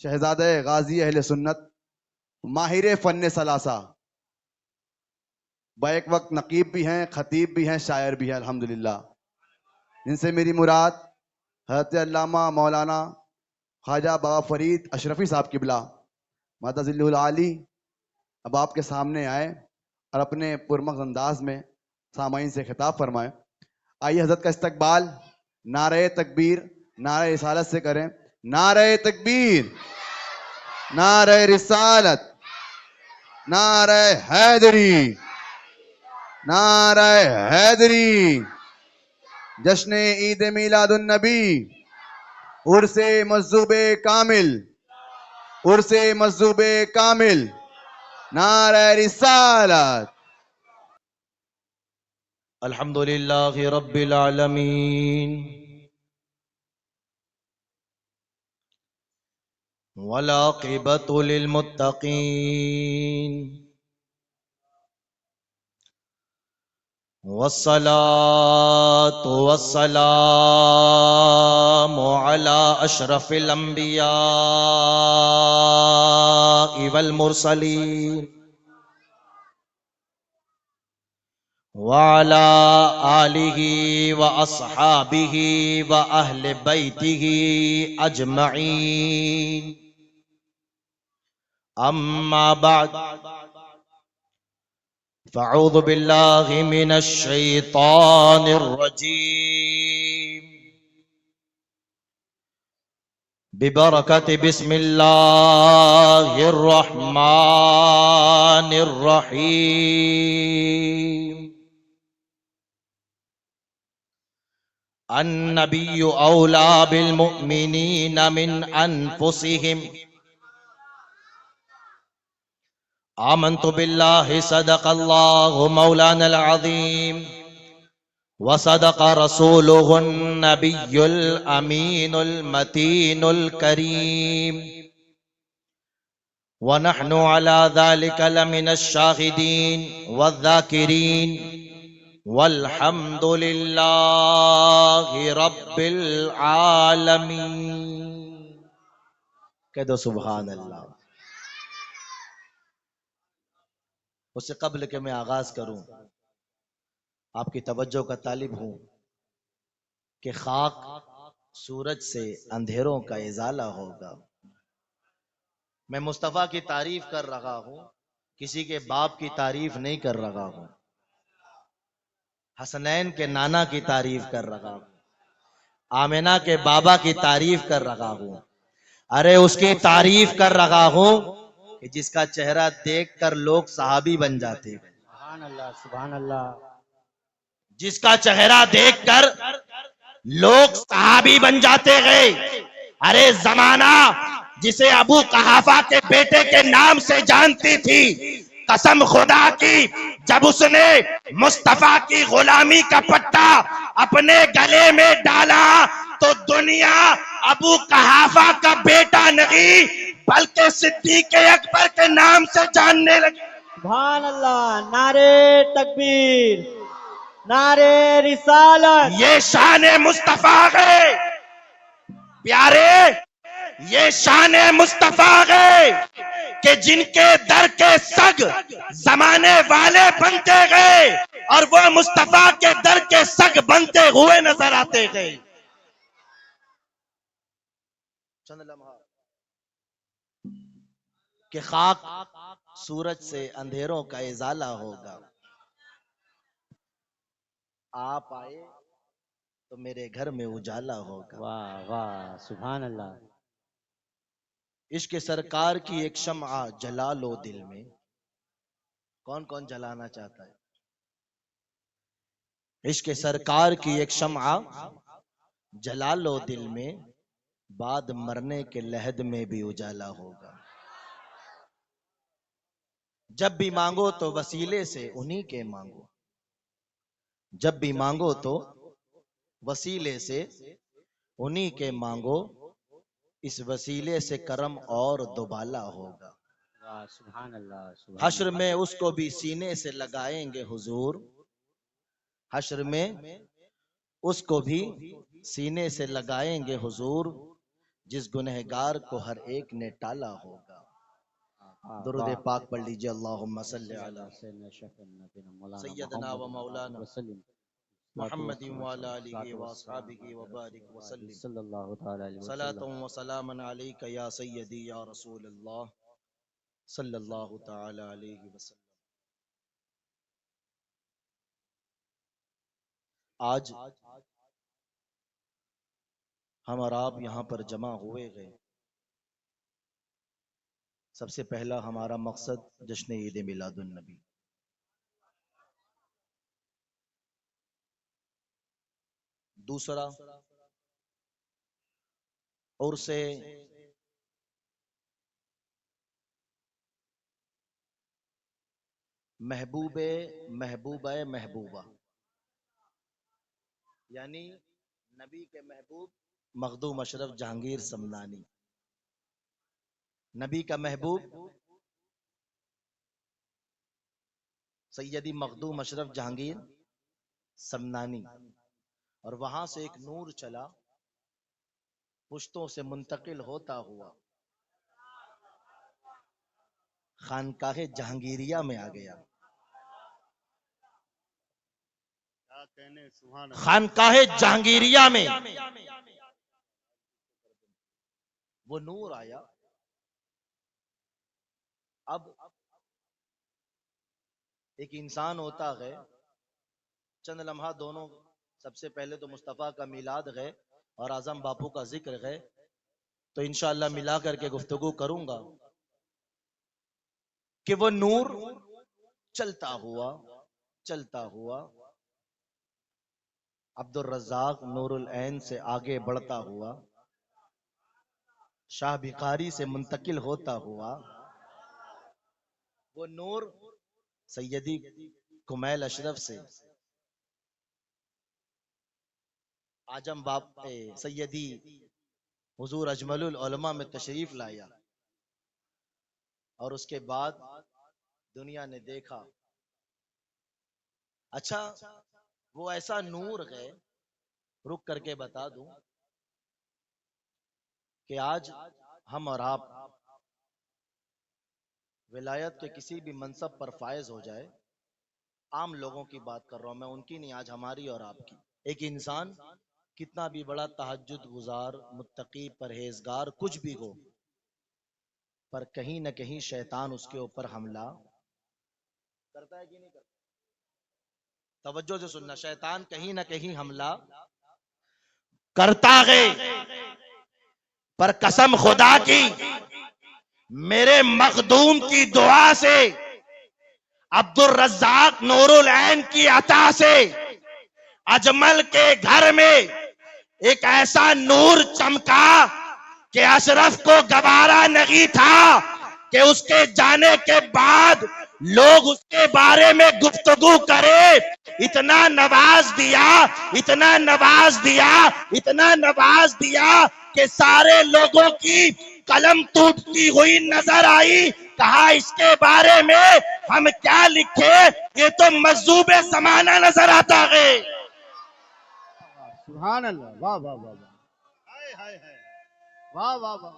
شہزادہ غازی اہل سنت، ماہر فن ثلاثہ، بیک وقت نقیب بھی ہیں، خطیب بھی ہیں، شاعر بھی ہیں الحمدللہ، جن سے میری مراد حضرت علامہ مولانا خواجہ بابا فرید اشرفی صاحب قبلہ مدد ذلہ العالی اب آپ کے سامنے آئے اور اپنے پرمغز انداز میں سامعین سے خطاب فرمائے۔ آئیے حضرت کا استقبال نعرہ تکبیر، نعرہ رسالت سے کریں۔ نعرہ تکبیر، نعرہ رسالت، نعرہ حیدری، نعرہ حیدری۔ جشن عید میلاد النبی، عرس مجذوب کامل، عرس مجذوب کامل، نعرہ رسالت۔ الحمدللہ رب العالمین والعاقبۃ للمتقین والصلاة والسلام علی اشرف الانبیاء والمرسلین وعلى آلہ واصحابہ واہل بیتہ اجمعین، اما بعد فاعوذ باللہ من الشیطان الرجیم ببرکت بسم اللہ الرحمن الرحیم۔ النبی اولی بالمؤمنین من انفسهم، آمنت باللہ صدق اللہ مولانا العظیم وصدق رسولہ النبی الامین المتین الکریم، ونحن على ذلك لمن الشاہدین والذاکرین، والحمد للہ رب العالمین۔ کہہ دو سبحان اللہ۔ اس سے قبل کہ میں آغاز کروں، آپ کی توجہ کا طالب ہوں کہ خاک سورج سے اندھیروں کا ازالہ ہوگا۔ میں مصطفیٰ کی تعریف کر رہا ہوں، کسی کے باپ کی تعریف نہیں کر رہا ہوں، حسنین کے نانا کی تعریف کر رہا ہوں، آمنہ کے بابا کی تعریف کر رہا ہوں، ارے اس کی تعریف کر رہا ہوں کہ جس کا چہرہ دیکھ کر لوگ صحابی بن جاتے ہیں۔ سبحان اللہ، سبحان اللہ۔ جس کا چہرہ دیکھ کر لوگ صحابی بن جاتے گئے۔ ارے زمانہ جسے ابو قحافہ کے بیٹے کے نام سے جانتی تھی، قسم خدا کی جب اس نے مصطفیٰ کی غلامی کا پٹا اپنے گلے میں ڈالا تو دنیا ابو قحافہ کا بیٹا نہیں بلکہ صدیق اکبر کے نام سے جاننے لگی۔ سبحان اللہ، نعرہ تکبیر، نعرہ رسالت۔ یہ شان مصطفیٰ ہے پیارے، یہ شان مصطفیٰ ہے کہ جن کے در کے سگ زمانے والے بنتے گئے اور وہ مصطفیٰ کے در کے سگ بنتے ہوئے نظر آتے گئے۔ چند لمحہ کہ خاک سورج سے اندھیروں کا ازالہ ہوگا۔ آپ آئے تو میرے گھر میں اجالا ہوگا۔ واہ واہ، سبحان اللہ۔ عشق سرکار کی ایک شمع جلا لو دل میں۔ کون کون جلانا چاہتا ہے؟ عشق سرکار کی ایک شمع جلا لو دل میں، بعد مرنے کے لحد میں بھی اجالا ہوگا۔ جب بھی مانگو تو وسیلے سے انہی کے مانگو، جب بھی مانگو تو وسیلے سے انہی کے مانگو، اس وسیلے سے کرم اور دوبالا ہوگا۔ سبحان اللہ، سبحان حشر میں اس کو بھی سینے سے لگائیں گے حضور، حشر میں اس کو بھی سینے سے لگائیں گے حضور، جس گنہگار کو ہر ایک نے ٹالا ہوگا. درود واہ پاک پڑھ لیجئے. اللہم صلی علی سیدنا شفیع نبینا مولانا سیدنا و محمد مولانا وسلم محمد وعلی آلہ واصحابہ وبارک وسلم. صلی اللہ تعالی علیہ صلاۃ وسلم. و سلاما علیک یا سیدی یا رسول اللہ صلی اللہ تعالی علیہ وسلم. آج ہم اور آپ یہاں پر جمع ہوئے گئے. سب سے پہلا ہمارا مقصد جشن عید میلاد النبی. دوسرا اور سے محبوبہ یعنی نبی کے محبوب مخدوم اشرف جہانگیر سمنانی. نبی کا محبوب سیدی مخدوم اشرف جہانگیر سمنانی. اور وہاں سے ایک نور چلا پشتوں سے منتقل ہوتا ہوا خانقاہ جہانگیریہ میں آ گیا. خانقاہ جہانگیریہ میں وہ نور آیا. اب ایک انسان ہوتا ہے چند لمحہ دونوں سب سے پہلے تو مصطفیٰ کا میلاد ہے اور اعظم باپو کا ذکر ہے تو انشاءاللہ ملا کر کے گفتگو کروں گا کہ وہ نور چلتا ہوا عبد الرزاق نور العین سے آگے بڑھتا ہوا شاہ بخاری سے منتقل ہوتا ہوا وہ نور سیدی کمیل اشرف سے اعظم باپ سیدی حضور اجمل العلماء میں تشریف لایا. اور اس کے بعد دنیا نے دیکھا اچھا وہ ایسا نور ہے. رک کر کے بتا دوں کہ آج ہم اور آپ ولایت کے کسی بھی منصب پر فائز ہو جائے, عام لوگوں کی بات کر رہا ہوں میں, ان کی نہیں, آج ہماری اور آپ کی. ایک انسان کتنا بھی بڑا تہجد گزار متقی پرہیزگار کچھ بھی ہو پر کہیں نہ کہیں شیطان اس کے اوپر حملہ کرتا ہے کہ نہیں کرتا؟ توجہ سے سننا, شیطان کہیں نہ کہیں حملہ کرتا ہے. پر قسم خدا کی میرے مخدوم کی دعا سے عبد الرزاق نور العین کی عطا سے اجمل کے گھر میں ایک ایسا نور چمکا کہ اشرف کو گوارا نہیں تھا کہ اس کے جانے کے بعد لوگ اس کے بارے میں گفتگو کرے. اتنا نواز دیا کہ سارے لوگوں کی قلم ٹوٹتی ہوئی نظر آئی. کہا اس کے بارے میں ہم کیا لکھے, یہ تو مجذوب زمانہ نظر آتا ہے. سبحان اللہ, واہ واہ واہ واہ واہ واہ واہ.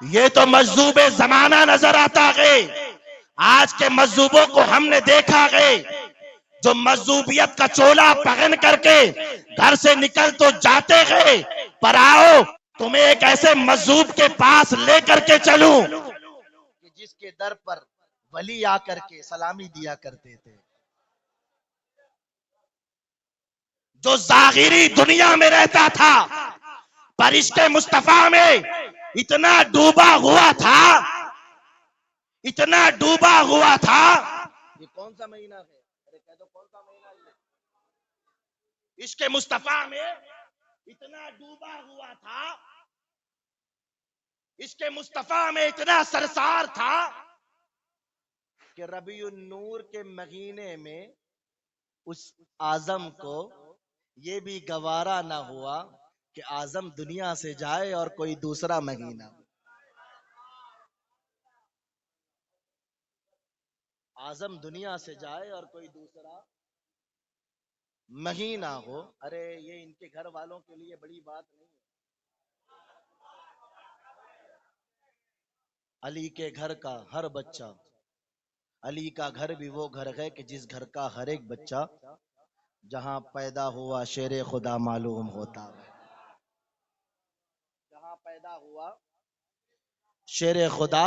یہ تو مجذوب زمانہ نظر آتا ہے. آج کے مجذوبوں کو ہم نے دیکھا ہے جو مجذوبیت کا چولا پہن کر کے گھر سے نکل تو جاتے ہیں, پر آؤ تمہیں ایک ایسے مجذوب کے پاس لے کر کے چلوں کہ جس کے در پر ولی آ کر کے سلامی دیا کرتے تھے, جو ظاہری دنیا میں رہتا تھا پر عشق مصطفیٰ میں اتنا ڈوبا ہوا تھا. یہ کون سا مہینہ ہے, کہہ دو کون سا مہینہ ہے؟ عشق مصطفیٰ میں اتنا ڈوبا ہوا تھا, عشق مصطفیٰ میں اتنا سرسار تھا کہ ربیع النور کے مہینے میں اس اعظم کو یہ بھی گوارا نہ ہوا کہ اعظم دنیا سے جائے اور کوئی دوسرا مہینہ. اعظم دنیا سے جائے اور کوئی دوسرا مہینہ ہو. ارے یہ ان کے گھر والوں کے لیے بڑی بات نہیں ہے. علی کے گھر کا ہر بچہ، علی کا گھر بھی وہ گھر ہے کہ جس گھر کا ہر ایک بچہ جہاں پیدا ہوا شیر خدا معلوم ہوتا ہے. جہاں پیدا ہوا شیر خدا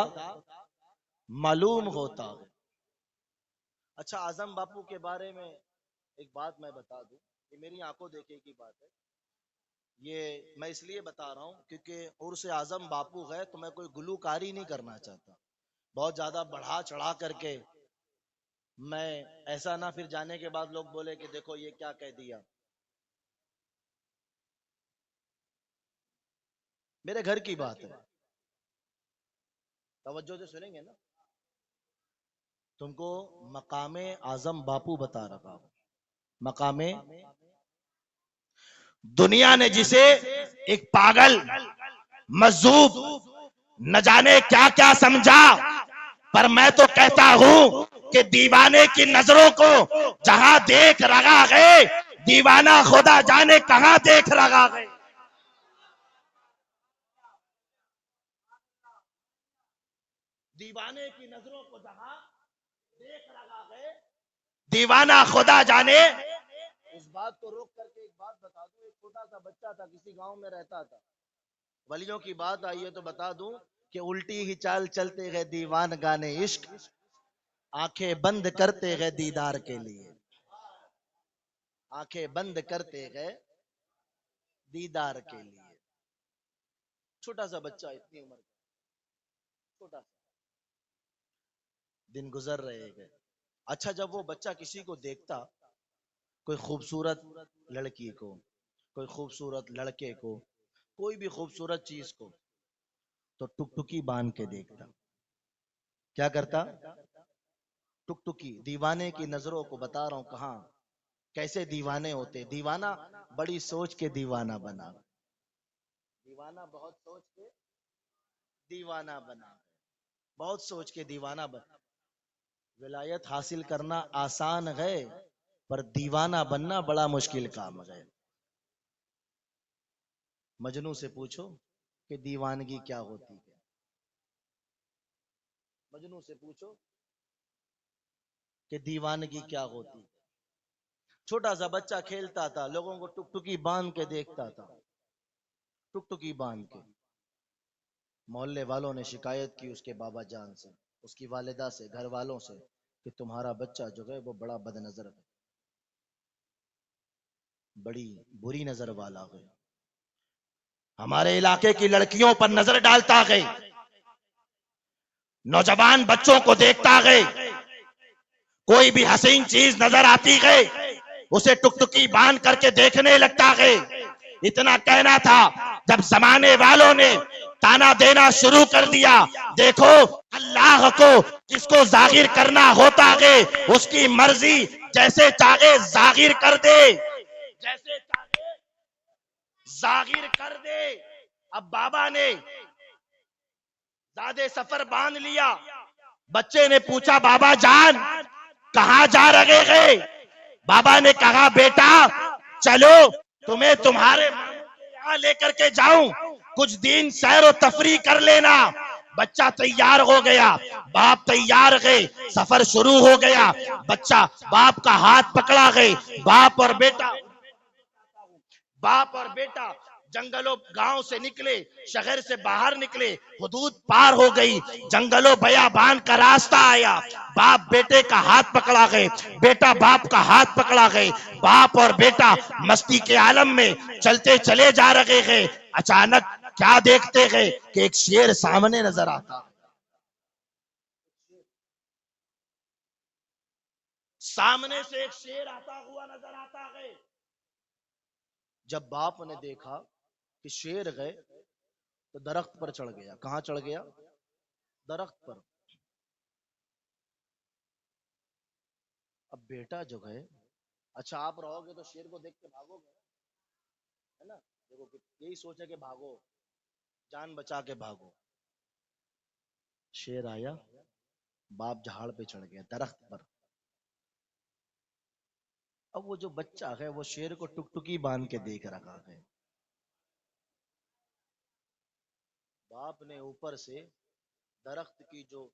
معلوم ہوتا ہے. اچھا، اعظم باپو کے بارے میں ایک بات میں بتا دوں، یہ میری آنکھوں دیکھے کی بات ہے. یہ میں اس لیے بتا رہا ہوں کیونکہ عرس اعظم باپو ہے تو میں کوئی گلوکاری نہیں کرنا چاہتا، بہت زیادہ بڑھا چڑھا کر کے میں ایسا نہ پھر جانے کے بعد لوگ بولے کہ دیکھو یہ کیا کہہ دیا. میرے گھر کی بات ہے، توجہ سے سنیں گے نا. تم کو مقام اعظم باپو بتا رہا ہوں. مقام دنیا نے جسے ایک پاگل مجذوب نہ جانے کیا کیا سمجھا، پر میں تو کہتا ہوں کہ دیوانے کی نظروں کو جہاں دیکھ رہا ہے دیوانہ خدا جانے کہاں دیکھ رہا ہے. دیوانے کی نظروں کو جہاں دیکھ رہا ہے دیوانہ خدا جانے. اس بات کو روک کر کے ایک بات بتا دوں. ایک چھوٹا سا بچہ تھا، کسی گاؤں میں رہتا تھا. ولیوں کی بات آئی ہے تو بتا دوں کہ الٹی ہی چال چلتے گئے دیوان گانے عشق، آنکھیں بند کرتے گئے دیدار کے لیے. آنکھیں بند کرتے گئے دیدار کے لیے. چھوٹا سا بچہ، اتنی عمر کا چھوٹا سا. دن گزر رہے گئے. اچھا، جب وہ بچہ کسی کو دیکھتا، کوئی خوبصورت لڑکی کو، کوئی خوبصورت لڑکے کو، کوئی بھی خوبصورت چیز کو، تو ٹک ٹکی باندھ کے دیکھتا. کیا کرتا؟ ٹک ٹکی. دیوانے کی نظروں کو بتا رہا ہوں کہاں کیسے دیوانے ہوتے. دیوانہ بڑی سوچ کے دیوانہ بنا. دیوانہ بہت سوچ کے دیوانہ بنا. بہت سوچ کے دیوانہ بنا. ولایت حاصل کرنا آسان ہے پر دیوانہ بننا بڑا مشکل کام ہے. مجنوں سے پوچھو کہ دیوانگی کیا ہوتی ہے. مجنوں سے پوچھو کہ دیوانگی کیا ہوتی ہے. چھوٹا سا بچہ کھیلتا تھا، لوگوں کو ٹک ٹکی باندھ کے دیکھتا تھا. ٹک ٹکی باندھ کے. محلے والوں نے شکایت کی اس کے بابا جان سے، اس کی والدہ سے، گھر والوں سے کہ تمہارا بچہ جو ہے وہ بڑا بد نظر ہے، بڑی بری نظر والا ہے، ہمارے علاقے کی لڑکیوں پر نظر ڈالتا ہے، نوجوان بچوں کو دیکھتا ہے، کوئی بھی حسین چیز نظر آتی ہے اسے ٹک ٹکی باندھ کر کے دیکھنے لگتا ہے. اتنا کہنا تھا، جب زمانے والوں نے تانا دینا شروع کر دیا، دیکھو اللہ کو جس کو ظاہر کرنا ہوتا ہے اس کی مرضی جیسے چاہے ظاہر کر دے، جیسے چاہے ظاہر کر دے. اب بابا نے زیادہ سفر باندھ لیا. بچے نے پوچھا بابا جان کہاں جا رہے ہیں؟ بابا نے کہا بیٹا چلو تمہیں تمہارے ماموں کے یہاں لے کر کے جاؤں، کچھ دن سیر و تفریح کر لینا. بچہ تیار ہو گیا، باپ تیار گئے، سفر شروع ہو گیا. بچہ باپ کا ہاتھ پکڑا گئے. باپ اور بیٹا جنگلوں گاؤں سے نکلے، شہر سے باہر نکلے، حدود پار ہو گئی، جنگلوں بیابان کا راستہ آیا. باپ بیٹے کا ہاتھ پکڑا گئے، بیٹا باپ کا ہاتھ پکڑا گئے. باپ اور بیٹا مستی کے عالم میں چلتے چلے جا رہے ہیں. اچانک کیا دیکھتے ہیں کہ ایک شیر سامنے نظر آتا. سامنے سے ایک شیر آتا ہوا نظر آتا ہے. جب باپ نے دیکھا کہ شیر گئے تو درخت پر چڑھ گیا. کہاں چڑھ گیا؟ درخت پر. اب بیٹا جو ہے، اچھا آپ رہو گے تو شیر کو دیکھ کے بھاگو گے، ہے نا؟ دیکھو یہی سوچے کہ بھاگو، جان بچا کے بھاگو. شیر آیا، باپ جھاڑ پہ چڑھ گیا، درخت پر. اب وہ جو بچہ ہے وہ شیر کو ٹکٹکی باندھ کے دیکھ رہا ہے. باپ نے اوپر سے درخت کی جو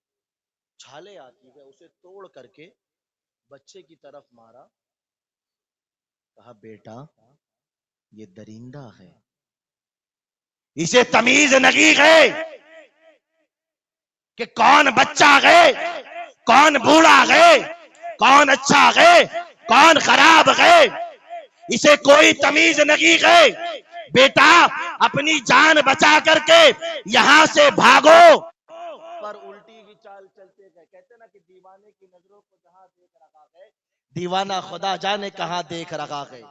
چھالے آتی ہے اسے توڑ کر کے بچے کی طرف مارا. کہا بیٹا یہ درندہ ہے, اسے تمیز نہیں ہے کہ کون بچہ ہے, کون بوڑھا ہے, کون اچھا ہے, کون خراب ہے, اسے کوئی تمیز نہیں ہے. بیٹا اپنی جان بچا کر کے یہاں سے بھاگو. پر الٹی کی چال چلتے گئے. کہتے نا کہ دیوانے کی نظروں کو جہاں دیکھ رہا ہے دیوانہ خدا جانے کہاں دیکھ رہا ہے.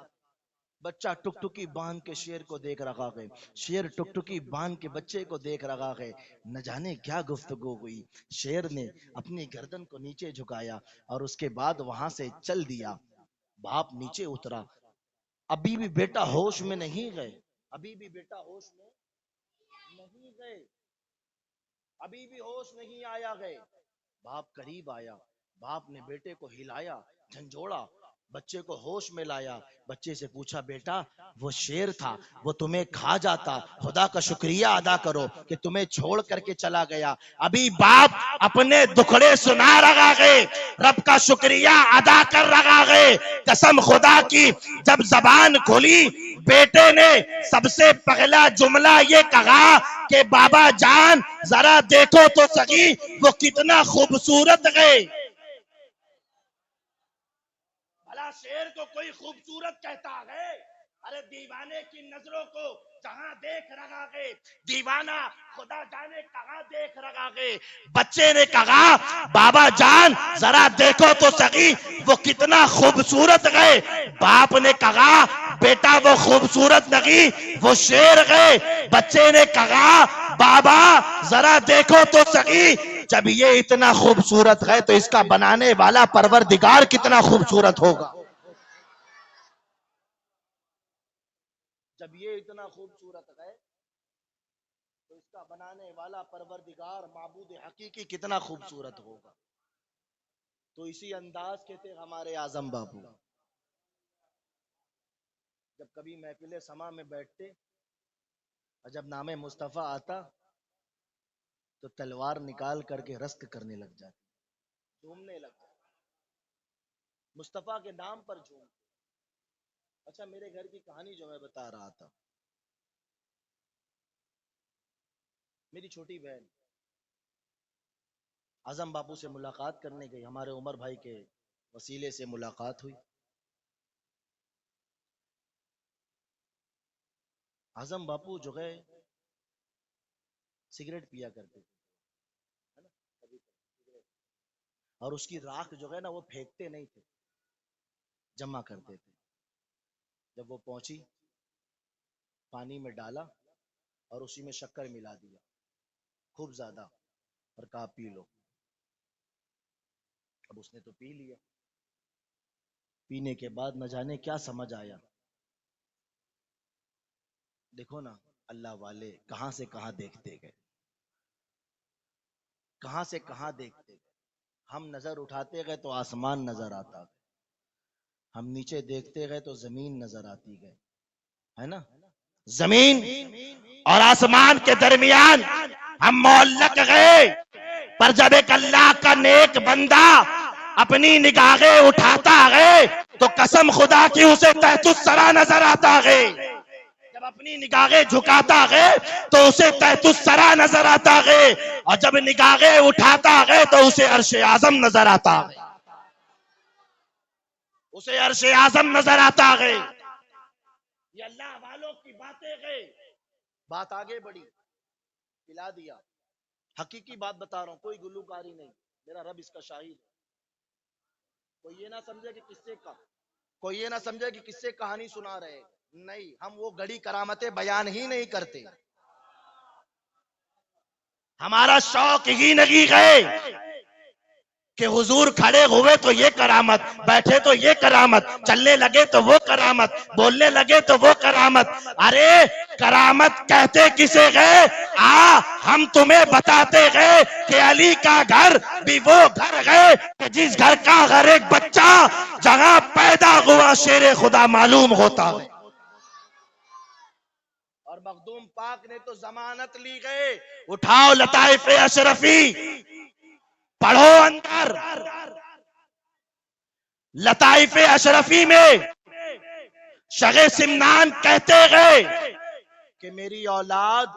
بچہ ٹکٹکی باندھ کے شیر کو دیکھ رہا ہے, شیر ٹکٹکی باندھ کے بچے کو دیکھ رہا ہے. نہ جانے کیا گفتگو ہوئی. شیر نے اپنی گردن کو نیچے جھکایا اور اس کے بعد وہاں سے چل دیا. باپ نیچے اترا. ابھی بھی بیٹا ہوش میں نہیں گئے, ابھی بھی بیٹا ہوش میں نہیں گئے, ابھی بھی ہوش نہیں آیا گئے. باپ قریب آیا, باپ نے بیٹے کو ہلایا, جھنجھوڑا, بچے کو ہوش میں لایا. بچے سے پوچھا بیٹا وہ شیر تھا, وہ تمہیں کھا جاتا, خدا کا شکریہ ادا کرو کہ تمہیں چھوڑ کر کے چلا گیا. ابھی باپ اپنے دکھڑے سنا رہا ہے, رب کا شکریہ ادا کر رہا ہے. قسم خدا کی جب زبان کھلی بیٹے نے سب سے پہلا جملہ یہ کہا کہ بابا جان ذرا دیکھو تو سہی وہ کتنا خوبصورت ہے. بھلا شیر کو کوئی خوبصورت کہتا ہے؟ ارے دیوانے کی نظروں کو جہاں دیکھ رہا ہے دیوانہ خدا جانے کہاں دیکھ رہا ہے. بچے نے کہا بابا جان ذرا دیکھو تو سہی وہ کتنا خوبصورت ہے. باپ نے کہا بیٹا وہ خوبصورت نہیں وہ شیر ہے. بچے نے کہا بابا ذرا دیکھو تو سہی جب یہ اتنا خوبصورت ہے تو اس کا بنانے والا پروردگار کتنا خوبصورت ہوگا. جب یہ اتنا خوبصورت ہے تو اس کا بنانے والا پروردگار معبود حقیقی کتنا خوبصورت ہوگا. تو اسی انداز کے تھے ہمارے اعظم بابو. جب کبھی محفل سما میں بیٹھتے اور جب نام مصطفیٰ آتا تو تلوار نکال کر کے رسک کرنے لگ جاتے, جھومنے لگ جاتے, مصطفیٰ کے نام پر جھومتے. اچھا میرے گھر کی کہانی جو میں بتا رہا تھا, میری چھوٹی بہن اعظم باپو سے ملاقات کرنے گئی, ہمارے عمر بھائی کے وسیلے سے ملاقات ہوئی. اعظم باپو جو ہے سگریٹ پیا کرتے تھے اور اس کی راکھ جو ہے نا وہ پھینکتے نہیں تھے, جمع کرتے تھے. جب وہ پہنچی پانی میں ڈالا اور اسی میں شکر ملا دیا خوب زیادہ اور کہا پی لو. اب اس نے تو پی لیا. پینے کے بعد نہ جانے کیا سمجھ آیا. دیکھو نا اللہ والے کہاں سے کہاں دیکھتے گئے, کہاں سے کہاں دیکھتے گئے. ہم نظر اٹھاتے گئے تو آسمان نظر آتا گئے, ہم نیچے دیکھتے گئے تو زمین نظر آتی گئے, ہے نا. زمین اور آسمان کے درمیان ہم معلق گئے, پر جب ایک اللہ کا نیک بندہ اپنی نگاہیں اٹھاتا ہے تو قسم خدا کی اسے تحت الثری نظر آتا ہے. جب اپنی نگاہیں جھکاتا ہے تو اسے تحت الثری نظر آتا ہے, اور جب نگاہیں اٹھاتا ہے تو اسے عرش اعظم نظر آتا ہے, اسے عرش اعظم نظر آتا ہے. یہ اللہ والوں کی باتیں ہیں. بات آگے بڑھی, پلا دیا. حقیقی بات بتا رہا ہوں, کوئی گلوکاری نہیں, میرا رب اس کا شاہد ہے. کوئی یہ نہ سمجھے کہ کس سے کا, کوئی یہ نہ سمجھے کہ کس سے کہانی سنا رہے, نہیں, ہم وہ گڑی کرامتیں بیان ہی نہیں کرتے. ہمارا شوق ہی نہیں ہے کہ حضور کھڑے ہوئے تو یہ کرامت, بیٹھے تو یہ کرامت, چلنے لگے تو وہ کرامت, بولنے لگے تو وہ کرامت. ارے کرامت کہتے کسے گئے؟ ہم تمہیں بتاتے گئے کہ علی کا گھر بھی وہ گھر گئے کہ جس گھر کا ہر ایک بچہ جہاں پیدا ہوا شیر خدا معلوم ہوتا ہے. اور مخدوم پاک نے تو ضمانت لی گئے. اٹھاؤ لطائف اشرفی پڑھو اندر. لطائف اشرفی میں شغ سمنان کہتے گئے کہ میری اولاد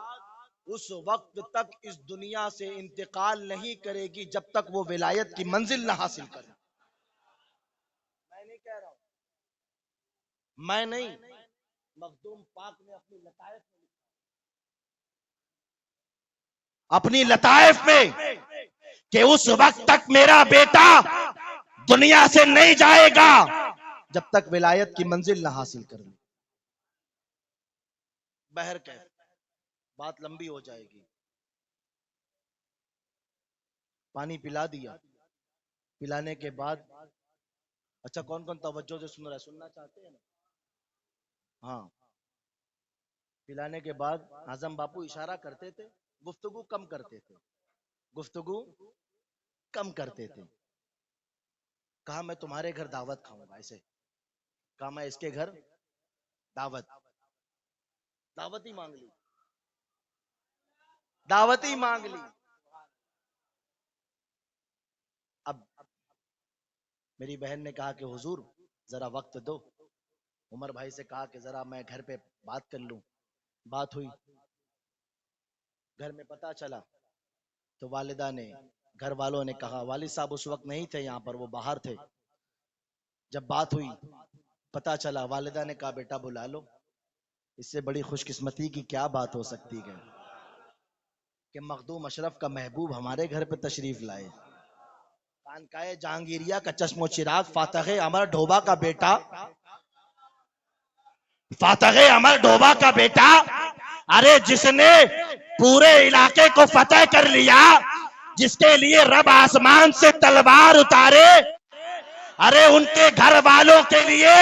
اس وقت تک اس دنیا سے انتقال نہیں کرے گی جب تک وہ ولایت کی منزل نہ حاصل کرے. میں نہیں کہہ رہا ہوں، میں نہیں، مخدوم پاک نے اپنی لطائف میں کہ اس وقت تک میرا بیٹا دنیا سے نہیں جائے گا جب تک ولایت کی منزل نہ حاصل کر لے. بہر کہ بات لمبی ہو جائے گی. پانی پلا دیا، پلانے کے بعد اچھا کون کون توجہ سے سن رہا ہے؟ سننا چاہتے ہیں نا؟ ہاں. پلانے کے بعد اعظم باپو اشارہ کرتے تھے، گفتگو کم کرتے تھے، گفتگو کم کرتے تھے. کہا میں تمہارے گھر دعوت کھاؤں گا. ایسے کہا میں اس کے گھر دعوت ہی مانگ لی، دعوت ہی مانگ لی. اب میری بہن نے کہا کہ حضور ذرا وقت دو. عمر بھائی سے کہا کہ ذرا میں گھر پہ بات کر لوں. بات ہوئی، گھر میں پتا چلا تو والدہ نے، گھر والوں نے کہا، والد صاحب اس وقت نہیں تھے یہاں پر، وہ باہر تھے. جب بات ہوئی پتا چلا، والدہ نے کہا بیٹا بلا لو. اس سے بڑی خوش قسمتی کی کیا بات ہو سکتی ہے کہ مخدوم اشرف کا محبوب ہمارے گھر پہ تشریف لائے. خانقاہ جہانگیریہ کا چشم و چراغ فاتح امر ڈھوبا کا بیٹا، فاتح امر ڈھوبا کا بیٹا، ارے جس نے پورے علاقے کو فتح کر لیا، جس کے لیے رب آسمان سے تلوار اتارے، ارے ان کے گھر والوں کے لیے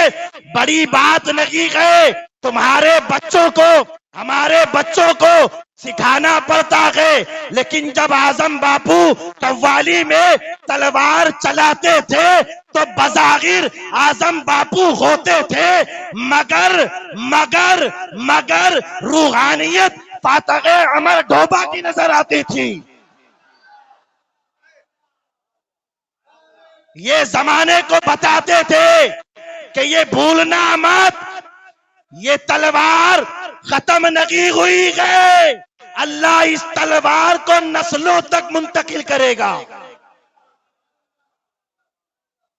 بڑی بات نہیں ہے. تمہارے بچوں کو، ہمارے بچوں کو سکھانا پڑتا ہے. لیکن جب اعظم باپو قوالی میں تلوار چلاتے تھے تو بظاہر اعظم باپو ہوتے تھے، مگر روحانیت فاتح امر ڈھوبا کی نظر آتی تھی. یہ زمانے کو بتاتے تھے کہ یہ بھولنا مت، یہ تلوار ختم نہیں ہوئی ہے، اللہ اس تلوار کو نسلوں تک منتقل کرے گا.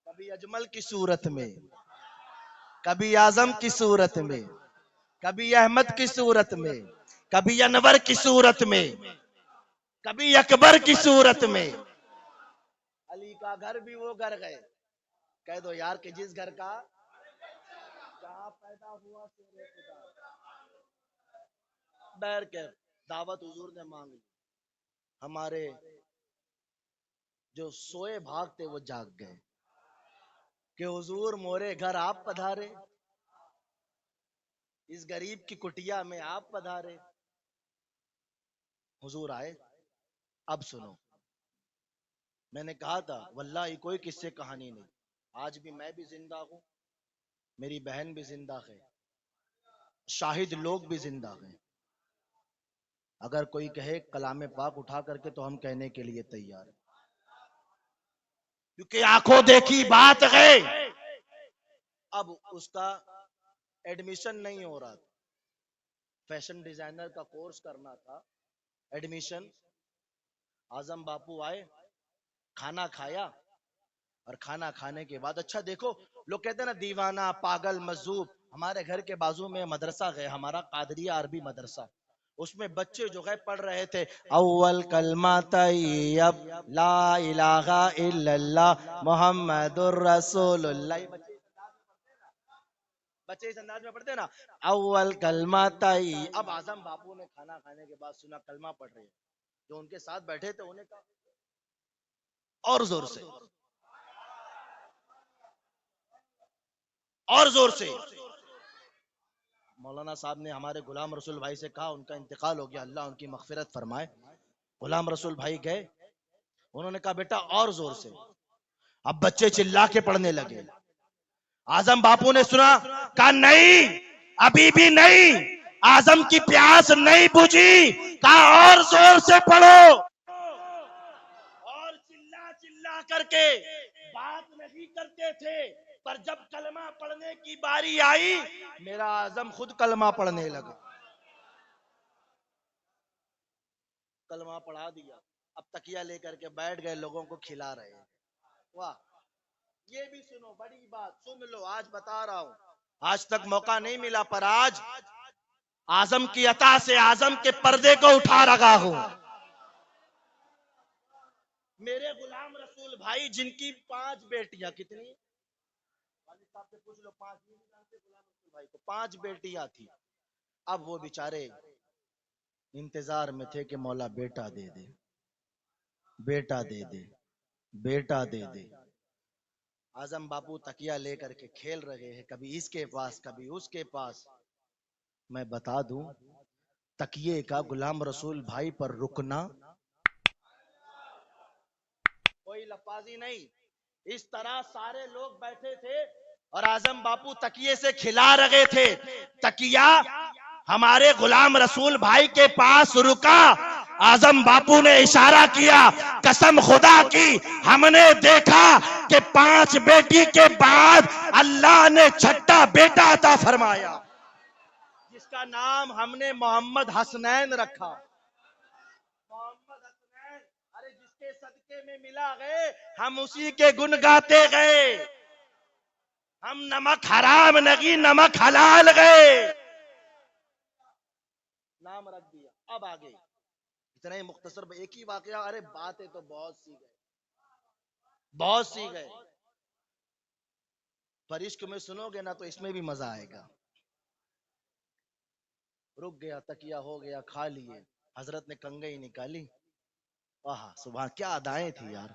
کبھی اجمل کی صورت میں، کبھی اعظم کی صورت میں، کبھی احمد کی صورت میں، کبھی انور کی صورت میں، کبھی اکبر کی صورت میں. علی کا گھر بھی وہ گھر گئے. کہہ دو یار کہ جس گھر کا جہاں پیدا ہوا شیر خدا. بہر کے دعوت حضور نے مانگ لی. ہمارے جو سوئے بھاگ تھے وہ جاگ گئے کہ حضور مورے گھر آپ پدھارے، اس غریب کی کٹیا میں آپ پدھارے. حضور آئے. اب سنو، میں نے کہا تھا واللہ کوئی قصے کہانی نہیں. آج بھی میں بھی زندہ ہوں، میری بہن بھی زندہ ہے، شاہد لوگ بھی زندہ ہیں. اگر کوئی کہے کلام پاک اٹھا کر کے تو ہم کہنے کے لیے تیار ہیں، کیونکہ آنکھوں دیکھی بات ہے. اب اس کا ایڈمیشن نہیں ہو رہا تھا، فیشن ڈیزائنر کا کورس کرنا تھا. ایڈمیشن، اعظم باپو آئے، کھانا کھایا، اور کھانا کھانے کے بعد اچھا دیکھو، لوگ کہتے ہیں نا دیوانہ، پاگل، مجذوب. ہمارے گھر کے بازو میں مدرسہ ہے ہمارا قادریہ عربی مدرسہ. اس میں بچے جو ہے پڑھ رہے تھے اول کلمہ طیب لا الہ الا اللہ محمد الرسول اللہ. بچے اس انداز میں پڑھتے ہیں نا، اول کلمہ طیب. اب اعظم باپو نے کھانا کھانے کے بعد سنا کلمہ پڑھ رہے ہیں، جو ان کے ساتھ بیٹھے تھے انہیں کہا اور زور سے، اور زور سے، مولانا صاحب نے ہمارے غلام رسول بھائی سے کہا، ان کا انتقال ہو گیا، اللہ ان کی مغفرت فرمائے. غلام رسول بھائی گئے، انہوں نے کہا بیٹا اور زور سے. اب بچے چلا کے پڑھنے لگے. اعظم باپو نے سنا، کہا نہیں ابھی بھی نہیں، اعظم کی پیاس نہیں بجھی. کہا اور زور سے پڑھو. اور چلا چلا کر کے بات نہیں کرتے تھے، پر جب کلمہ پڑھنے کی باری آئی میرا اعظم خود کلمہ پڑھنے لگا. کلمہ پڑھا دیا، اب تکیہ لے کر کے بیٹھ گئے، لوگوں کو کھلا رہے ہیں. واہ، یہ بھی سنو، بڑی بات سن لو، آج بتا رہا ہوں. آج تک موقع نہیں ملا، پر آج اعظم کی عطا سے اعظم کے پردے کو اٹھا رہا ہوں. میرے غلام رسول بھائی جن کی 5 بیٹیاں، کتنی؟ والد صاحب سے پوچھ لو، 5 نہیں جانتے غلام رسول بھائی کو؟ 5 بیٹیاں تھی. اب وہ بیچارے انتظار میں تھے کہ مولا بیٹا دے دے، بیٹا دے دے، بیٹا دے دے. اعظم باپو تکیہ لے کر کے کھیل رہے ہیں، کبھی اس کے پاس کبھی اس کے پاس. میں بتا دوں، تکیے کا غلام رسول بھائی پر رکنا کوئی لفاظی نہیں. اس طرح سارے لوگ بیٹھے تھے اور اعظم باپو تکیے سے کھلا رہے تھے. تکیہ ہمارے غلام رسول بھائی کے پاس رکا. اعظم باپو نے اشارہ کیا، قسم خدا کی ہم نے دیکھا کہ 5 بیٹی کے بعد اللہ نے چھٹا بیٹا عطا فرمایا، جس کا نام ہم نے محمد حسنین رکھا. محمد حسنین، ارے جس کے صدقے میں ملا گئے ہم اسی کے گن گاتے گئے. ہم نمک حرام نہیں نمک حلال گئے، نام رکھ دیا. اب آگے اتنا ہی مختصر ایک ہی واقعہ، ارے باتیں تو بہت سی گئے، بہت سی گئے، پر عشق میں سنو گے نا تو اس میں بھی مزہ آئے گا. رک گیا، تکیہ ہو گیا، کھا لیے. حضرت نے کنگھی نکالی. واہ سبحان، کیا ادائیں تھی یار،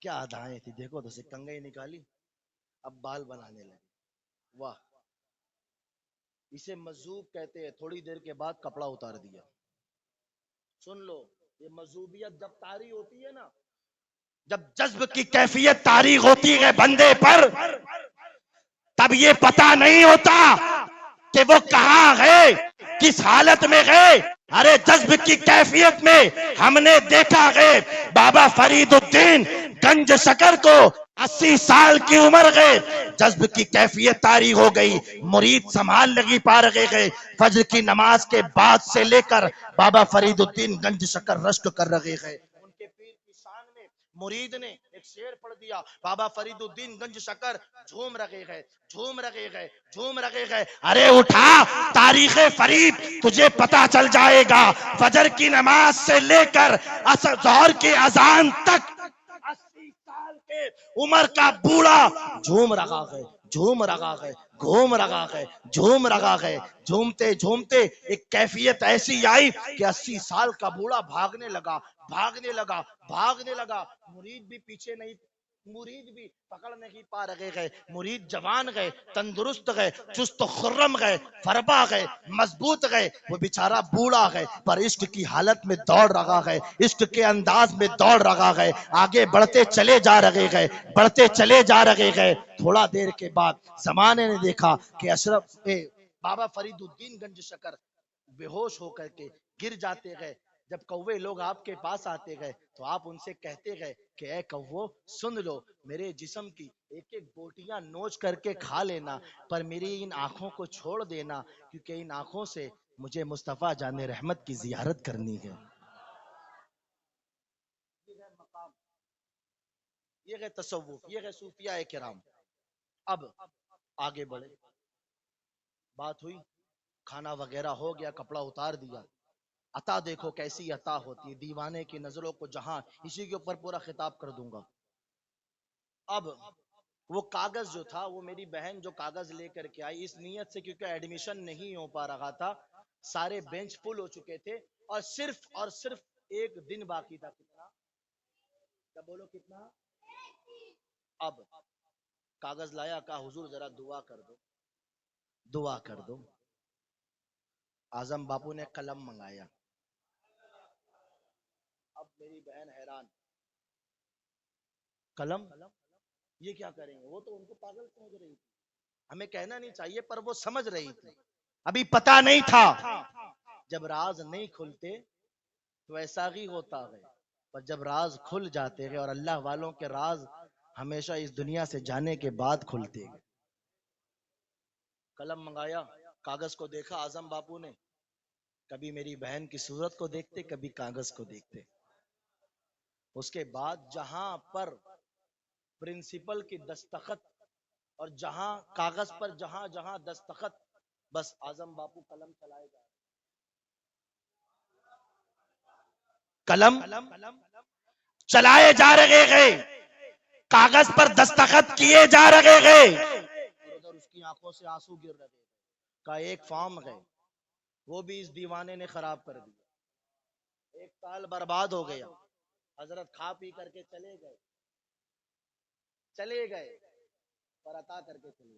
کیا ادائیں تھی. دیکھو تو کنگھی نکالی، اب بال بنانے لگے. واہ، اسے مذوب کہتے ہیں. تھوڑی دیر کے بعد کپڑا اتار دیا. سن لو، یہ مذوبیت جب طاری ہوتی ہے نا، جب جذب کی کیفیت طاری ہوتی ہے بندے پر، تب یہ پتا نہیں ہوتا کہ وہ کہاں گئے، کس حالت میں گئے. ارے جذب کی کیفیت میں ہم نے دیکھا گئے بابا فرید الدین گنج شکر کو 80 سال کی عمر گئے، جذب کی کیفیت طاری ہو گئی، مرید سنبھال نہیں پا رہے گئے. فجر کی نماز کے بعد سے لے کر بابا فرید الدین گنج شکر رشک کر رہے گئے. ان کے پیر کی شان میں مرید نے ایک شعر پڑھ دیا، بابا فرید الدین گنج شکر جھوم رہے گئے، جھوم رہے گئے، جھوم رہے گئے. ارے اٹھا، تاریخ فرید تجھے پتا چل جائے گا. فجر کی نماز سے لے کر ظہر کی اذان تک 80 سال کے عمر کا بوڑھا جھوم رہا ہے، جھوم رہا ہے، گھوم رہا ہے، جھوم رہا ہے. جھومتے جھومتے ایک کیفیت ایسی آئی کہ 80 سال کا بوڑھا بھاگنے لگا، بھاگنے لگا، بھاگنے لگا. مرید بھی پیچھے نہیں، مرید بھی پکڑ نہیں پا رہے گئے. مرید جوان گئے، تندرست گئے، چست و خرم گئے، فربا گئے، مضبوط گئے. وہ بیچارہ بوڑھا گئے پر عشق کی حالت میں دوڑ رہا ہے، عشق کے انداز میں دوڑ رہا ہے. آگے بڑھتے چلے جا رہے گئے، بڑھتے چلے جا رہے گئے. تھوڑا دیر کے بعد زمانے نے دیکھا کہ اشرف بابا فرید الدین گنج شکر بے ہوش ہو کر کے گر جاتے گئے. جب کوے لوگ آپ کے پاس آتے گئے تو آپ ان سے کہتے گئے کہ اے کوو سن لو، میرے جسم کی ایک ایک بوٹیاں نوچ کر کے کھا لینا، پر میری ان آنکھوں کو چھوڑ دینا، کیونکہ ان آنکھوں سے مجھے مصطفیٰ جان رحمت کی زیارت کرنی ہے. یہ ہے مقام، یہ ہے تصوف، یہ ہے صوفیاء کرام. اب آگے بڑھے، بات ہوئی، کھانا وغیرہ ہو گیا، کپڑا اتار دیا. عطا دیکھو کیسی عطا ہوتی ہے، دیوانے کی نظروں کو جہاں، اسی کے اوپر پورا خطاب کر دوں گا. اب وہ کاغذ جو تھا، وہ میری بہن جو کاغذ لے کر کے آئی اس نیت سے کیونکہ ایڈمیشن نہیں ہو پا رہا تھا، سارے بینچ فل ہو چکے تھے اور صرف ایک دن باقی تھا. کتنا؟ کیا بولو کتنا؟ اب کاغذ لایا، کہا حضور ذرا دعا کر دو، دعا کر دو. اعظم باپو نے قلم منگایا. اب میری بہن حیران, قلم یہ کیا کریں گے؟ وہ تو ان کو پاگل سمجھ رہی تھی. ہمیں کہنا نہیں چاہیے پر وہ سمجھ رہی تھی. ابھی پتا نہیں تھا. جب راز نہیں کھلتے تو ایسا ہی ہوتا ہے, پر جب راز کھل جاتے ہیں, اور اللہ والوں کے راز ہمیشہ اس دنیا سے جانے کے بعد کھلتے ہیں. قلم منگایا, کاغذ کو دیکھا اعظم باپو نے. کبھی میری بہن کی صورت کو دیکھتے, کبھی کاغذ کو دیکھتے. اس کے بعد جہاں پر پرنسپل کی دستخط اور جہاں کاغذ پر جہاں جہاں دستخط, بس اعظم باپو قلم چلائے جا رہے. قلم چلائے جا رہے ہیں, کاغذ پر دستخط کیے جا رہے ہیں. اور ادھر اس کی آنکھوں سے آنسو گر رہے ہیں. کا ایک فارم ہے وہ بھی اس دیوانے نے خراب کر دیا. 1 سال برباد ہو گیا. حضرت کھا پی کر کے چلے گئے پر عطا کر کے چلے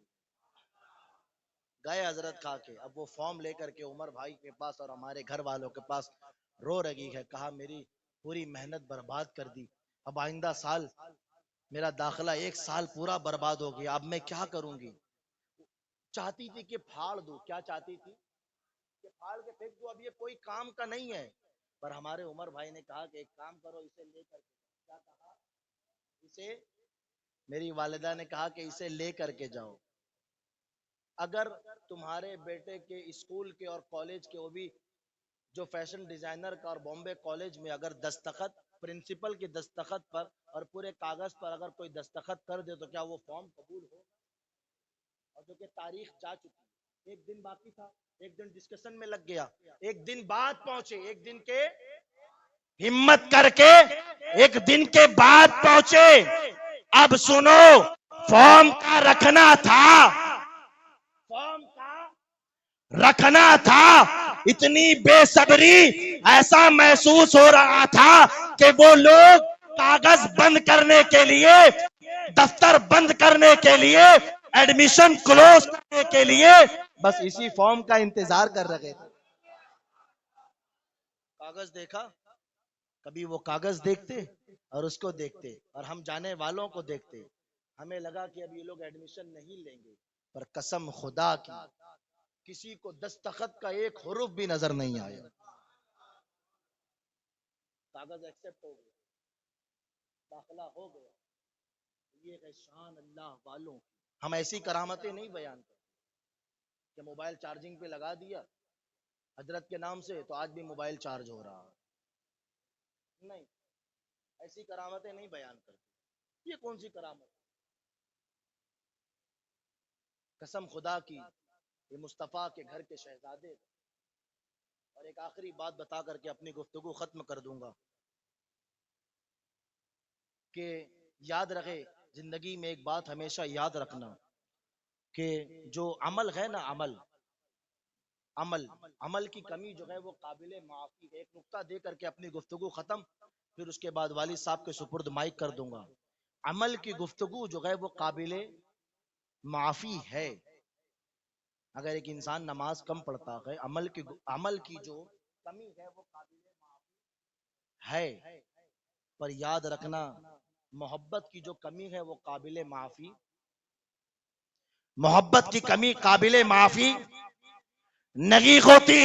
گئے. حضرت کھا کے اب وہ فارم لے کر کے عمر بھائی کے پاس اور ہمارے گھر والوں کے پاس رو رہی ہے. کہا میری پوری محنت برباد کر دی. اب آئندہ سال میرا داخلہ 1 سال پورا برباد ہو گیا. اب میں کیا کروں گی؟ چاہتی تھی کہ پھاڑ دوں. کیا چاہتی تھی؟ کہ پھاڑ کے پھینک دوں. اب یہ کوئی کام کا نہیں ہے. پر ہمارے عمر بھائی نے کہا کہ ایک کام کرو, اسے لے کر کے. کیا کہا؟ اسے, میری والدہ نے کہا کہ اسے لے کر کے جاؤ. اگر تمہارے بیٹے کے اسکول کے اور کالج کے, وہ بھی جو فیشن ڈیزائنر کا اور بامبے کالج میں, اگر دستخط پرنسپل کی دستخط پر اور پورے کاغذ پر اگر کوئی دستخط کر دے تو کیا وہ فارم قبول ہو؟ اور جو کہ تاریخ جا چکی, 1 دن باقی تھا, 1 دن ڈسکشن میں لگ گیا, 1 دن بعد پہنچے, 1 دن کے ہمت کر کے 1 دن کے بعد پہنچے. اب سنو, فارم کا رکھنا تھا, اتنی بے صبری, ایسا محسوس ہو رہا تھا کہ وہ لوگ کاغذ بند کرنے کے لیے, دفتر بند کرنے کے لیے, ایڈمیشن کلوز کرنے کے لیے بس اسی فارم کا انتظار کر رہے تھے. کاغذ دیکھا, کبھی وہ کاغذ دیکھتے اور اس کو دیکھتے, اور ہم جانے والوں کو دیکھتے. ہمیں لگا کہ اب یہ لوگ ایڈمیشن نہیں لیں گے, پر قسم خدا کی کسی کو دستخط کا 1 حرف بھی نظر نہیں آیا. کاغذ ایکسپٹ ہو گیا, داخلہ ہو گیا. یہ ہے شان اللہ والوں. ہم ایسی کرامتیں نہیں بیان کرتے کہ موبائل چارجنگ پہ لگا دیا حضرت کے نام سے تو آج بھی موبائل چارج ہو رہا. نہیں, ایسی کرامتیں نہیں بیان کرتے. یہ کون سی کرامت؟ قسم خدا کی یہ مصطفیٰ کے گھر کے شہزادے. اور ایک آخری بات بتا کر کے اپنی گفتگو ختم کر دوں گا کہ یاد رکھے, زندگی میں ایک بات ہمیشہ یاد رکھنا کہ جو عمل ہے نا, عمل کی کمی جو ہے وہ قابل معافی ہے. ایک نقطہ دے کر کے اپنی گفتگو ختم, پھر اس کے بعد والد صاحب کے سپرد مائک کر دوں گا. عمل کی گفتگو جو ہے وہ قابل معافی ہے. اگر ایک انسان نماز کم پڑھتا ہے, عمل کی جو کمی ہے وہ قابل معافی ہے, پر یاد رکھنا محبت کی جو کمی ہے وہ قابل معافی. محبت کی کمی قابل معافی نہیں ہوتی.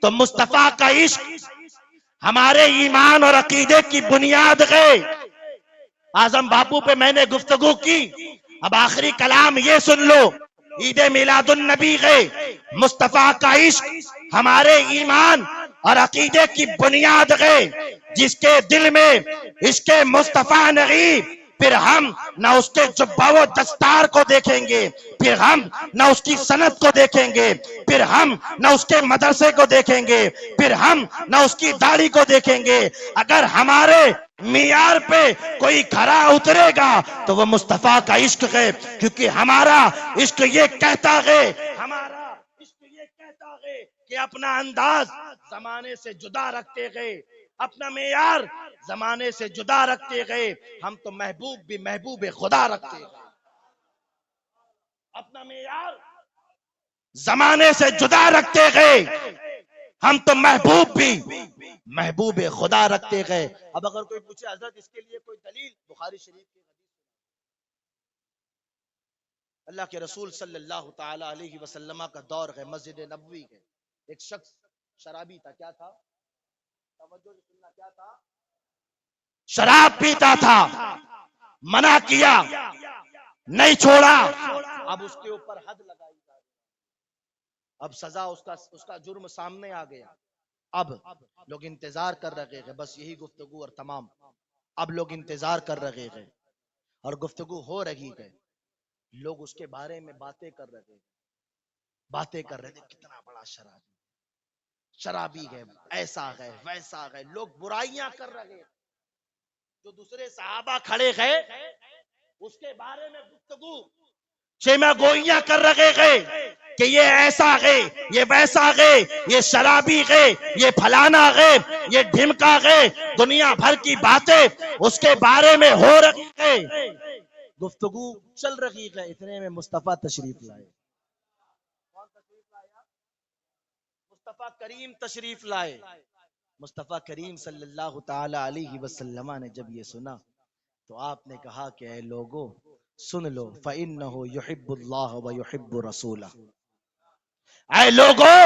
تو مصطفیٰ کا عشق ہمارے ایمان اور عقیدے کی بنیاد ہے. اعظم باپو پہ میں نے گفتگو کی, اب آخری کلام یہ سن لو. عید میلاد النبی ہے, مصطفیٰ کا عشق ہمارے ایمان اور عقیدے کی بنیاد ہے. جس کے دل میں عشق مصطفیٰ نہیں, پھر ہم نہ اس کے جبہ و دستار کو دیکھیں گے, پھر ہم نہ اس کی سنت کو دیکھیں گے, پھر ہم نہ اس کے مدرسے کو دیکھیں گے, پھر ہم نہ اس کی داڑھی کو دیکھیں گے. اگر ہمارے معیار پہ کوئی کھرا اترے گا تو وہ مصطفیٰ کا عشق ہے, کیونکہ ہمارا عشق یہ کہتا ہے, کہ اپنا انداز زمانے سے جدا رکھتے گئے, اپنا معیار زمانے سے جدا رکھتے گئے. ہم تو محبوب بھی محبوب خدا رکھتے گئے. اپنا معیار زمانے سے جدا رکھتے گئے, ہم تو محبوب بھی محبوب خدا رکھتے گئے. اب اگر کوئی پوچھے حضرت اس کے لیے کوئی دلیل، بخاری شریف کی حدیث، اللہ کے رسول صلی اللہ تعالی علیہ وسلم کا دور ہے، مسجد نبوی ہے، ایک شخص شرابی تھا. کیا تھا؟ توجہ سے سننا، کیا تھا؟ شراب پیتا تھا. منع کیا، نہیں چھوڑا. اب اس کے اوپر حد لگائی جا رہی، اب سزا اس کا جرم سامنے آ گیا. اب لوگ انتظار کر رہے ہیں، بس یہی گفتگو اور تمام. اب لوگ انتظار کر رہے ہیں اور گفتگو ہو رہی ہے. لوگ اس کے بارے میں باتیں کر رہے تھے، کتنا بڑا شرابی ہے، ایسا ہے ویسا ہے. لوگ برائیاں کر رہے ہیں. جو دوسرے صحابہ کھڑے ہیں اس کے بارے میں گفتگو چیما گوئیاں کر رہے ہیں کہ یہ ایسا ہے، یہ ویسا ہے، یہ شرابی ہے، یہ پھلانا ہے، یہ ڈھمکا ہے. دنیا بھر کی باتیں اس کے بارے میں ہو رہی ہے، گفتگو چل رہی ہے. اتنے میں مصطفیٰ تشریف لائے. کون تشریف لایا؟ مصطفیٰ کریم تشریف لائے. مصطفیٰ کریم صلی اللہ تعالی علیہ وسلم نے جب یہ سنا تو آپ نے کہا کہ اے لوگو سن لو، فَإِنَّهُ يُحِبُّ اللَّهَ وَيُحِبُّ رَسُولَهُ. اے لوگو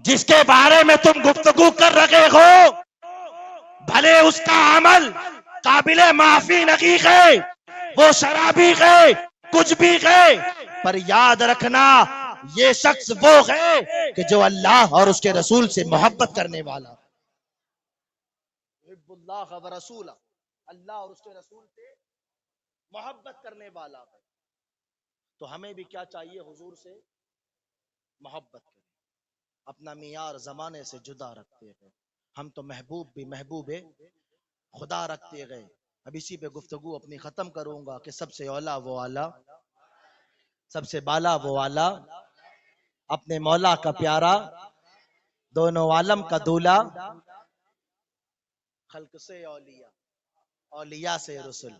جس کے بارے میں تم گفتگو کر رہے ہو بھلے اس کا عمل قابل معافی نہیں ہے، وہ شرابی ہے، کچھ بھی ہے، پر یاد رکھنا یہ شخص وہ ہے کہ جو اللہ اور اس کے رسول سے محبت کرنے والا. حب اللہ و رسولہ، اللہ اور اس کے رسول سے محبت کرنے والا ہے. تو ہمیں بھی کیا چاہیے؟ حضور سے محبت کریں. اپنا معیار زمانے سے جدا رکھتے ہیں. ہم تو محبوب بھی محبوب خدا رکھتے گئے. اب اسی پہ گفتگو اپنی ختم کروں گا کہ سب سے اولا وہ آلہ، سب سے بالا وہ آلہ، اپنے مولا کا پیارا، دونوں عالم کا دولا، خلق سے اولیاء، اولیاء سے رسول،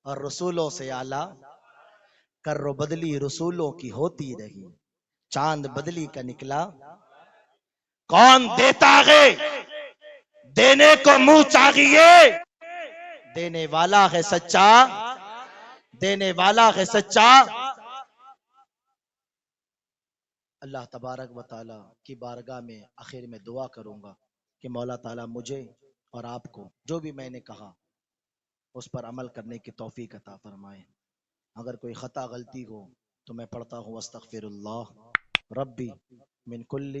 اور رسولوں سے آلہ. کر و بدلی رسولوں کی ہوتی رہی، چاند بدلی کا نکلا. کون دیتا ہے دینے کو منہ چاہیے، دینے والا ہے سچا، دینے والا ہے سچا. اللہ تبارک و تعالی کی بارگاہ میں آخر میں دعا کروں گا کہ مولا تعالی مجھے اور آپ کو جو بھی میں نے کہا اس پر عمل کرنے کی توفیق عطا فرمائے. اگر کوئی خطا غلطی ہو تو میں پڑھتا ہوں استغفر اللہ ربی من کل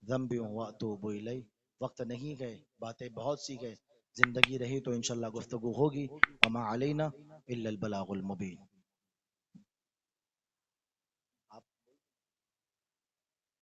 ذنب واتوب الیہ. وقت نہیں گئے، باتیں بہت سی گئے، زندگی رہی تو انشاءاللہ گفتگو ہوگی. وما علینا الا البلاغ المبین.